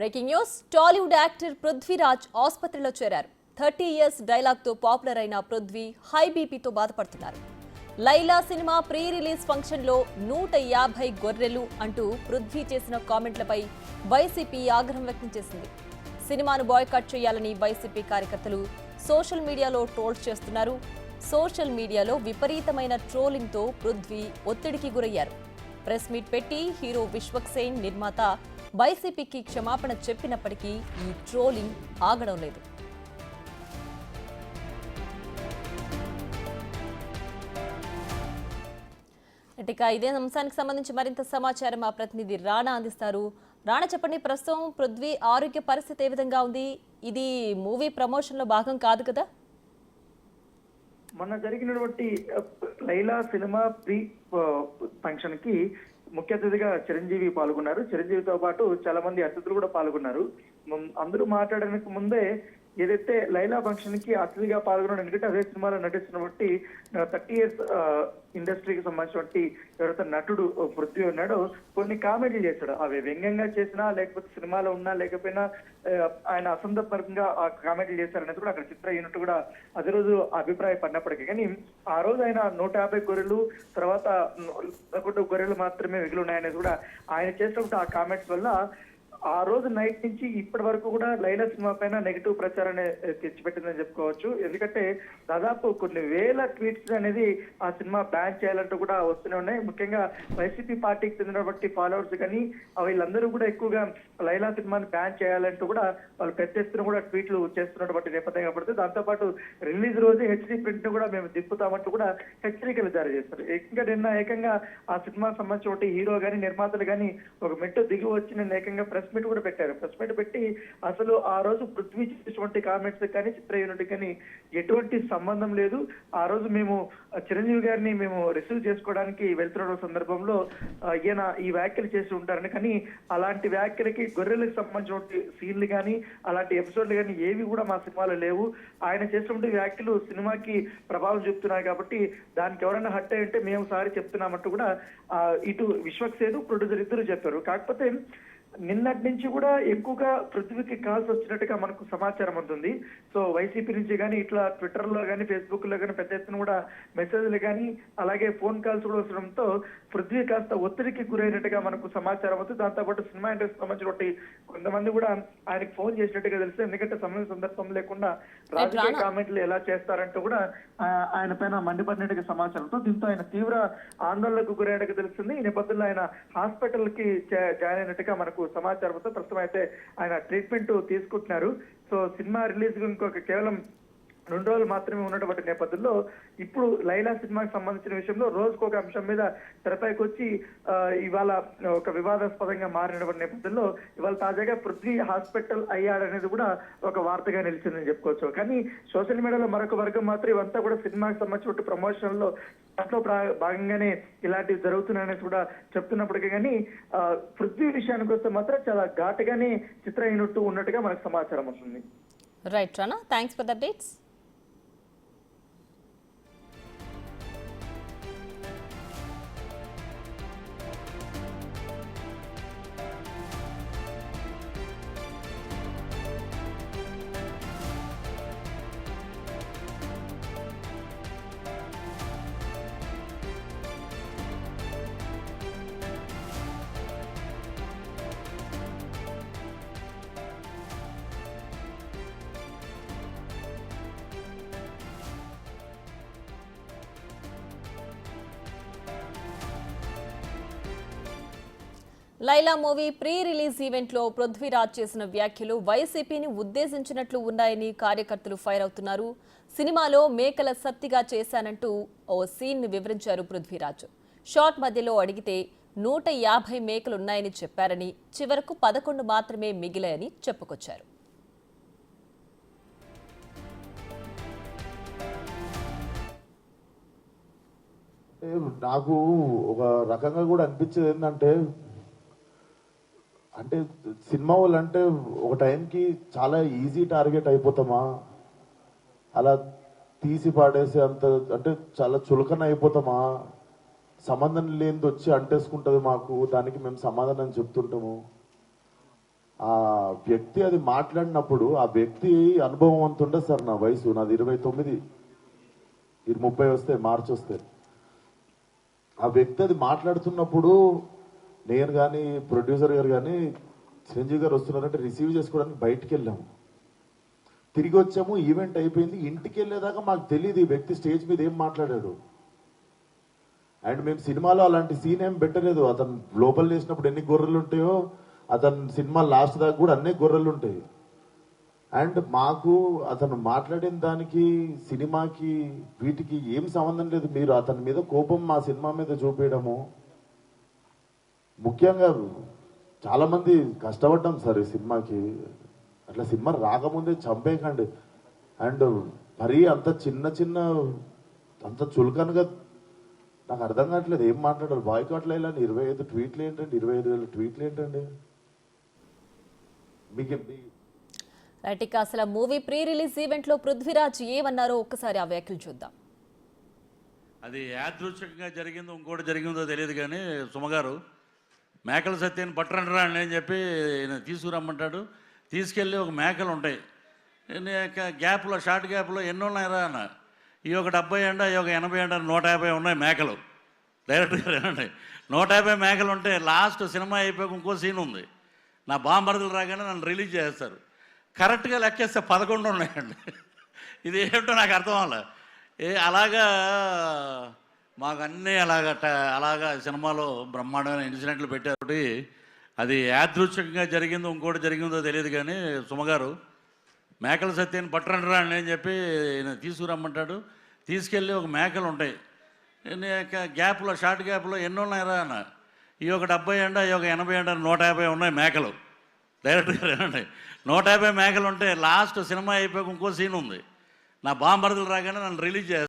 Breaking news. Tollywood actor Prithviraj ఆసుపత్రిలో చేరారు. 30 years డైలాగ్తో popular అయిన పృథ్వీ హై బీపీతో బాధపడుతున్నారు. లైలా సినిమా ప్రీ రిలీజ్ ఫంక్షన్లో 150 గొర్రెలు అంటూ పృథ్వీ చేసిన కామెంట్లపై వైసీపీ ఆగ్రహం వ్యక్తం చేసింది. సినిమాను బాయ్కాట్ చేయాలని వైసీపీ కార్యకర్తలు సోషల్ మీడియాలో ట్రోల్స్ చేస్తున్నారు. సోషల్ మీడియాలో విపరీతమైన ట్రోలింగ్తో పృథ్వీ ఒత్తిడికి గురయ్యారు. ప్రెస్ మీట్ పెట్టి హీరో విశ్వక్సేన్ నిర్మాత వైసీపీకి క్షమాపణ చెప్పినప్పటికీ ఈ ట్రోలింగ్ ఆగడం లేదు. ఇక ఇదే అంశానికి సంబంధించి మరింత సమాచారం మా ప్రతినిధి రాణా అందిస్తారు. రాణా, చెప్పండి, ప్రస్తుతం పృథ్వీ ఆరోగ్య పరిస్థితి ఏ విధంగా ఉంది? ఇది మూవీ ప్రమోషన్ లో భాగం కాదు కదా? మొన్న జరిగినటువంటి లైలా సినిమా ప్రీ ఫంక్షన్ కి ముఖ్య అతిథిగా చిరంజీవి పాల్గొన్నారు. చిరంజీవితో పాటు చాలా మంది అతిథులు కూడా పాల్గొన్నారు. అందరూ మాట్లాడడానికి ముందే ఏదైతే లైలా ఫంక్షన్ కి అతిథిగా పాల్గొన్నాడు, ఎందుకంటే అదే సినిమాలో నటిస్తున్నటువంటి 30 ఇయర్స్ ఇండస్ట్రీకి సంబంధించినటువంటి ఎవరైతే నటుడు పృథ్వీ ఉన్నాడో కొన్ని కామెడీలు చేశాడు. అవి వ్యంగ్యంగా చేసినా లేకపోతే సినిమాలో ఉన్నా లేకపోయినా ఆయన అసందర్భంగా ఆ కామెడీలు చేశారనేది కూడా అక్కడ చిత్ర యూనిట్ కూడా అదే రోజు అభిప్రాయపడినప్పటికీ, కానీ ఆ రోజు ఆయన 150 గొర్రెలు తర్వాత 1 గొర్రెలు మాత్రమే మిగిలి ఉన్నాయనేది కూడా ఆయన చేసినప్పుడు ఆ కామెంట్స్ వల్ల ఆ రోజు నైట్ నుంచి ఇప్పటి వరకు కూడా లైలా సినిమా పైన నెగిటివ్ ప్రచారాన్ని తెచ్చిపెట్టిందని చెప్పుకోవచ్చు. ఎందుకంటే దాదాపు కొన్ని వేల ట్వీట్స్ అనేది ఆ సినిమా బ్యాన్ చేయాలంటూ కూడా వస్తూనే ఉన్నాయి. ముఖ్యంగా వైసీపీ పార్టీకి చెందినటువంటి ఫాలోవర్స్ కానీ వీళ్ళందరూ కూడా ఎక్కువగా లైలా సినిమాని బ్యాన్ చేయాలంటూ కూడా వాళ్ళు పెద్ద ఎత్తున కూడా ట్వీట్లు చేస్తున్నటువంటి నేపథ్యం కాబట్టి, దాంతోపాటు రిలీజ్ రోజు హెచ్డీ ప్రింట్ ను కూడా మేము దిప్పుతామంటూ కూడా హెచ్చరికలు జారీ చేస్తారు. ఏకంగా ఆ సినిమాకి సంబంధించిన హీరో గానీ నిర్మాతలు కానీ ఒక మెట్టు దిగి వచ్చి నేను ఏకంగా ప్రెస్ మీట్ కూడా పెట్టారు. ప్రెస్ మీట్ పెట్టి అసలు ఆ రోజు పృథ్వీ చేసినటువంటి కామెంట్స్ కానీ చిత్ర యూనిట్ కానీ ఎటువంటి సంబంధం లేదు. ఆ రోజు మేము చిరంజీవి గారిని మేము రిసీవ్ చేసుకోవడానికి వెళ్తున్న సందర్భంలో ఈయన ఈ వ్యాఖ్యలు చేసి ఉంటారని, కానీ అలాంటి వ్యాఖ్యలకి గొర్రెలకు సంబంధించిన సీన్లు కానీ అలాంటి ఎపిసోడ్లు కానీ ఏవి కూడా మా సినిమాలో లేవు. ఆయన చేసినటువంటి వ్యాఖ్యలు సినిమాకి ప్రభావం చూపుతున్నాయి కాబట్టి దానికి ఎవరైనా హట్ అయ్యంటే మేము సారి చెప్తున్నామంటూ కూడా ఇటు విశ్వక్సేన్ ప్రొడ్యూసర్ ఇద్దరు చెప్పారు. కాకపోతే నిన్నటి నుంచి కూడా ఎక్కువగా పృథ్వీకి కాల్స్ వచ్చినట్టుగా మనకు సమాచారం ఉంటుంది. సో వైసీపీ నుంచి కానీ ఇట్లా ట్విట్టర్ లో కానీ ఫేస్బుక్ లో కానీ పెద్ద ఎత్తున కూడా మెసేజ్లు కానీ అలాగే ఫోన్ కాల్స్ కూడా వస్తడంతో పృథ్వీ కాస్త ఒత్తిడికి గురైనట్టుగా మనకు సమాచారం అవుతుంది. దాంతోపాటు సినిమా ఇండస్ట్రీ సంబంధించిన కొంతమంది కూడా ఆయనకు ఫోన్ చేసినట్టుగా తెలుసు. ఎందుకంటే సమయం సందర్భం లేకుండా రాజకీయ కామెంట్లు ఎలా చేస్తారంటూ కూడా ఆయన పైన మండిపడినట్టుగా సమాచారంతో దీంతో ఆయన తీవ్ర ఆందోళనకు గురైనట్టుగా తెలుస్తుంది. ఈ నేపథ్యంలో ఆయన హాస్పిటల్ కి జాయిన్ అయినట్టుగా మనకు సమాచారంతో ప్రస్తుతం అయితే ఆయన ట్రీట్మెంట్ తీసుకుంటున్నారు. సో సినిమా రిలీజ్ ఇంకొక కేవలం 2 రోజులు మాత్రమే ఉన్నటువంటి నేపథ్యంలో ఇప్పుడు లైలా సినిమాకి సంబంధించిన విషయంలో రోజుకు ఒక అంశం మీద తెరపైకి వచ్చి ఇవాళ ఒక వివాదాస్పదంగా మారినటువంటి నేపథ్యంలో ఇవాళ తాజాగా పృథ్వీ హాస్పిటల్ అయ్యాడనేది కూడా ఒక వార్తగా నిలిచిందని చెప్పుకోవచ్చు. కానీ సోషల్ మీడియాలో మరొక వర్గం మాత్రం ఇవంతా కూడా సినిమాకి సంబంధించిన ప్రమోషన్ లో దాంట్లో భాగంగానే ఇలాంటివి జరుగుతున్నాయని కూడా చెప్తున్నప్పటికీ, కానీ పృథ్వీ విషయానికి వస్తే మాత్రం చాలా ఘాటుగానే చిత్ర యూనిట్ ఉన్నట్టుగా మనకు సమాచారం వస్తుంది. Right Rana, thanks for the updates. Laila movie pre release ఈవెంట్లో పృథ్వీరాజ్ చేసిన వ్యాఖ్యలు వైసీపీని ఉద్దేశించినట్లు ఉన్నాయని కార్యకర్తలు ఫైర్ అవుతున్నారు. సినిమాలో మేకల సత్తిగా చేశానంటూ ఓ సీన్ ని వివరించారు పృథ్వీరాజ్. షాట్ మధ్యలో అడిగితే 150 మేకలున్నాయని చెప్పారని, చివరకు 11 మాత్రమే మిగిలాయని చెప్పుకొచ్చారు. నాకు ఒక రకంగా కూడా అనిపించేది ఏంటంటే, అంటే సినిమా వాళ్ళు అంటే ఒక టైంకి చాలా ఈజీ టార్గెట్ అయిపోతామా, అలా తీసి పాడేసి అంత అంటే చాలా చులకన అయిపోతామా, సంబంధం లేనిది వచ్చి అంటేసుకుంటుంది మాకు, దానికి మేము సమాధానం చెప్తుంటాము. వ్యక్తి అది మాట్లాడినప్పుడు ఆ వ్యక్తి అనుభవం అంత ఉండదు సార్. నా వయసు నాది 29, 30 వస్తే మార్చి వస్తే ఆ వ్యక్తి అది మాట్లాడుతున్నప్పుడు నేను కానీ ప్రొడ్యూసర్ గారు కానీ చిరంజీవి గారు వస్తున్నారంటే రిసీవ్ చేసుకోవడానికి బయటికి వెళ్ళాము. తిరిగి వచ్చాము, ఈవెంట్ అయిపోయింది. ఇంటికి వెళ్ళేదాకా మాకు తెలియదు ఈ వ్యక్తి స్టేజ్ మీద ఏం మాట్లాడాడు. అండ్ మేము సినిమాలో అలాంటి సీన్ ఏం పెట్టలేదు. అతను లోపల చేసినప్పుడు ఎన్ని గొర్రెలు ఉంటాయో అతను సినిమా లాస్ట్ దాకా కూడా అన్నీ గొర్రెలు ఉంటాయి. అండ్ మాకు అతను మాట్లాడిన దానికి సినిమాకి వీటికి ఏం సంబంధం లేదు. మీరు అతని మీద కోపం మా సినిమా మీద చూపించడము. ముఖ్యంగా చాలా మంది కష్టపడ్డాం సార్ ఈ సినిమాకి. అట్లా సినిమా రాకముందే చంపేయకండి. అండ్ మరీ అంత చిన్న అంత చులకనగా నాకు అర్థం కావట్లేదు ఏం మాట్లాడారు. బాయ్కాట్లు వెళ్ళాను 25 ట్వీట్లు ఏంటండి, 25,000 ట్వీట్లు ఏంటండి మీకు. రైట్, ఇక అసలు మూవీ ప్రీ రిలీజ్ ఈవెంట్ లో పృథ్వీరాజ్ ఏమన్నారో ఒక్కసారి ఆ వ్యాఖ్యలు చూద్దాం. అది యాదృచ్ఛికంగా జరిగిందో ఇంకోటి జరిగిందో తెలియదు కానీ సుమగారు మేకల సత్యాన్ని పట్టరండి అని అని చెప్పి తీసుకురమ్మంటాడు. తీసుకెళ్ళి ఒక మేకలు ఉంటాయి గ్యాప్లో, షార్ట్ గ్యాప్లో ఎన్ని ఉన్నాయరా అన్న. ఈ ఒక 70 అంట, ఈ ఒక 80 అంట, 150 ఉన్నాయి మేకలు. డైరెక్ట్గా రండి, 150 మేకలు ఉంటే లాస్ట్ సినిమా అయిపోయాక ఇంకో సీన్ ఉంది. నా బాంబరదలు రాగానే నన్ను రిలీజ్ చేస్తారు. కరెక్ట్గా లెక్కేస్తే 11 ఉన్నాయండి. ఇది ఏమిటో నాకు అర్థం అవ్వాలి. అలాగా మాకు అన్నీ అలాగా సినిమాలో బ్రహ్మాండమైన ఇన్సిడెంట్లు పెట్టారు. అది యాదృచ్ఛికంగా జరిగిందో ఇంకోటి జరిగిందో తెలియదు కానీ సుమగారు మేకల సత్యాన్ని పట్టరండి అని అని చెప్పి తీసుకురమ్మంటాడు. తీసుకెళ్ళి ఒక మేకలు ఉంటాయి గ్యాప్లో, షార్ట్ గ్యాప్లో ఎన్ని ఉన్నాయరా అన్న. ఈ ఒక 70 అంట, ఈ ఒక 80 అంట, 150 ఉన్నాయి మేకలు. డైరెక్ట్గా రండి, 150 మేకలు ఉంటే లాస్ట్ సినిమా అయిపోయాక ఇంకో సీన్ ఉంది. నా బాంబరదలు రాగానే నన్ను రిలీజ్ చేస్తారు.